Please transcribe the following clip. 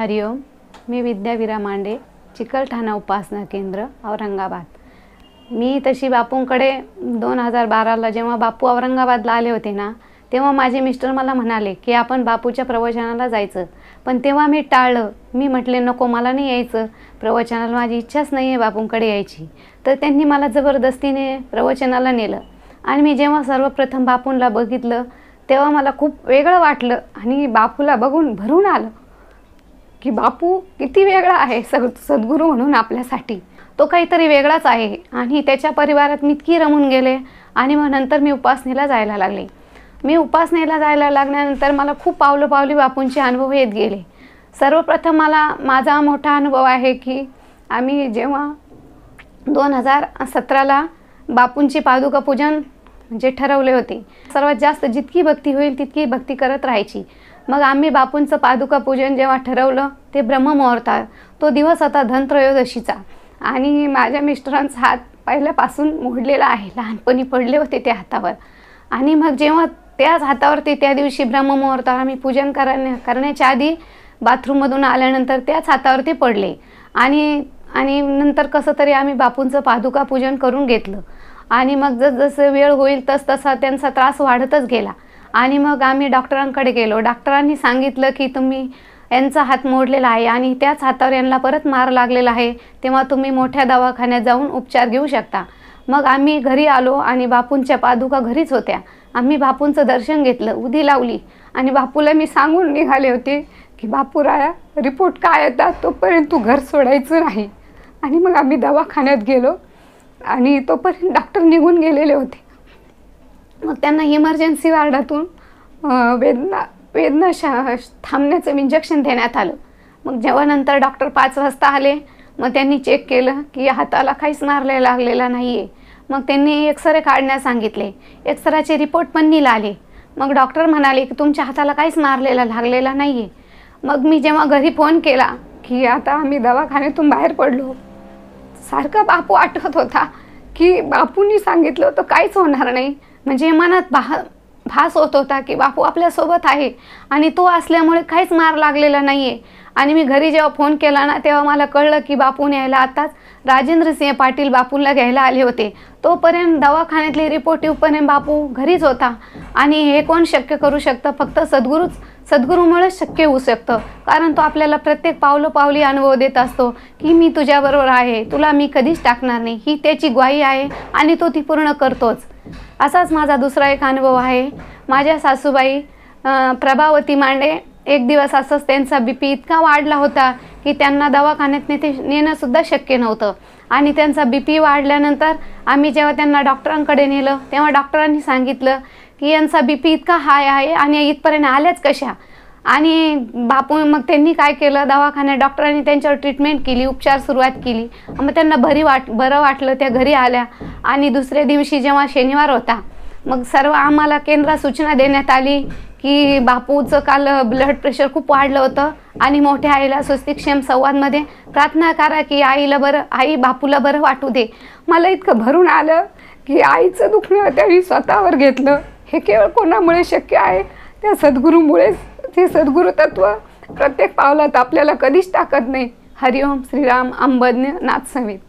हरिओम, मी विद्यावीरा मांडे, चिकलठाणा उपासना केंद्र, औरंगाबाद। मी तशी बापूंकडे 2012ला जेव्हा बापू औरंगाबादला आले होते ना, तेव्हा माझे मिस्टर मला म्हणाले की आपण बापूच्या प्रवचनाला जायचं, पण तेव्हा मी टाळलं। मी म्हटले नको, मला नाही यायचं प्रवचनाला, माझी इच्छाच नाही आहे बापूंकडे यायची। तर त्यांनी मला जबरदस्तीने प्रवचनाला नेलं आणि मी जेव्हा सर्वप्रथम बापूंना बघितलं तेव्हा मला खूप वेगळं वाटलं आणि बापूला बघून भरून आलं की बापू किती वेगळा आहे। सद्गुरू म्हणून आपल्यासाठी तो काहीतरी वेगळाच आहे आणि त्याच्या परिवारात मी इतकी रमून गेले। आणि मग नंतर मी उपासनेला जायला लागले। मी उपासनेला जायला लागल्यानंतर मला खूप पावलोपावली बापूंचे अनुभव येत गेले। सर्वप्रथम मला माझा मोठा अनुभव आहे की आम्ही जेव्हा 2017ला बापूंची पादुका पूजन म्हणजे ठरवले होते, सर्वात जास्त जितकी भक्ती होईल तितकी भक्ती करत राहायची। मग आम्ही बापूंचं पादुका पूजन जेव्हा ठरवलं ते ब्रह्ममुहूर्तात, तो दिवस होता धनत्रयोदशीचा आणि माझ्या मिस्टरांचा हात पहिल्यापासून मोडलेला आहे, लहानपणी पडले होते त्या हातावर। आणि मग जेव्हा त्याच हातावरती त्या दिवशी ब्रह्ममुहूर्तावर आम्ही पूजन करण्याच्या आधी बाथरूममधून आल्यानंतर त्याच हातावरती पडले आणि नंतर कसं तरी आम्ही बापूंचं पादुका पूजन करून घेतलं। आणि मग जसं वेळ होईल तसा त्यांचा त्रास वाढतच गेला आणि मग आम्ही डॉक्टरांकडे गेलो। डॉक्टरांनी सांगितलं की तुम्ही यांचा हात मोडलेला आहे आणि त्याच हातावर यांना परत मार लागलेला आहे, तेव्हा तुम्ही मोठ्या दवाखान्यात जाऊन उपचार घेऊ शकता। मग आम्ही घरी आलो आणि बापूंच्या पादुका घरीच होत्या। आम्ही बापूंचं दर्शन घेतलं, उदी लावली आणि बापूला मी सांगून निघाले होते की बापूराया, रिपोर्ट काय येतात तोपर्यंत तू घर सोडायचं नाही। आणि मग आम्ही दवाखान्यात गेलो आणि तोपर्यंत डॉक्टर निघून गेलेले होते। मग त्यांना इमर्जन्सी वार्डातून वेदना थांबण्याचं इंजेक्शन देण्यात आलं। मग जेव्हा नंतर डॉक्टर 5 वाजता आले, मग त्यांनी चेक केलं की हाताला काहीच मारले लागलेला नाही आहे। मग त्यांनी एक्सरे काढण्यास सांगितले, एक्सराचे रिपोर्ट पण निघाले। मग डॉक्टर म्हणाले की तुमच्या हाताला काहीच लागलेला नाही आहे। मग मी जेव्हा घरी फोन केला की आता आम्ही दवाखान्यातून बाहेर पडलो, सारखा बापू आठवत होता की बापूंनी सांगितलं होतं काहीच होणार नाही, म्हणजे मनात भास होत होता की बापू आपल्यासोबत आहे आणि तो असल्यामुळे काहीच मार लागलेला नाही आहे। आणि मी घरी जेव्हा फोन केला ना, तेव्हा मला कळलं की बापूने यायला आताच राजेंद्रसिंह पाटील बापूंना घ्यायला आले होते। तोपर्यंत दवाखान्यातले रिपोर्ट येऊपर्यंत बापू घरीच होता। आणि हे कोण शक्य करू शकतं? फक्त सद्गुरूमुळेच शक्य होऊ शकतं, कारण तो आपल्याला प्रत्येक पावलोपावली अनुभव देत असतो की मी तुझ्याबरोबर आहे, तुला मी कधीच टाकणार नाही, ही त्याची ग्वाही आहे आणि तो ती पूर्ण करतोच। असाच माझा दुसरा एक अनुभव आहे। माझ्या सासूबाई प्रभावती मांडे, एक दिवस असंच त्यांचा BP इतका वाढला होता की त्यांना दवाखान्यात नेणं सुद्धा शक्य नव्हतं। आणि त्यांचा BP वाढल्यानंतर आम्ही जेव्हा त्यांना डॉक्टरांकडे नेलं तेव्हा डॉक्टरांनी सांगितलं की यांचा BP इतका हाय आहे आणि इथपर्यंत आल्याच कशा। आणि बापू मग त्यांनी काय केलं, दवाखान्यात डॉक्टरांनी त्यांच्यावर ट्रीटमेंट केली, उपचार सुरुवात केली। मग त्यांना बरं वाटलं, त्या घरी आल्या। आणि दुसऱ्या दिवशी जेव्हा शनिवार होता, मग सर्व आम्हाला केंद्रात सूचना देण्यात आली की बापूचं काल ब्लड प्रेशर खूप वाढलं होतं आणि मोठ्या आईला स्वस्तिक्षेम संवादमध्ये प्रार्थना करा की आई बापूला बरं वाटू दे। मला इतकं भरून आलं की आईचं दुखणं त्यांनी स्वतःवर घेतलं। हे केवळ कोणामुळे शक्य आहे? त्या सद्गुरूमुळेच। ते सद्गुरू तत्व प्रत्येक पावलात आपल्याला कधीच टाकत नाही। हरिओम, श्रीराम, अंबज्ञ, नाथ समेत।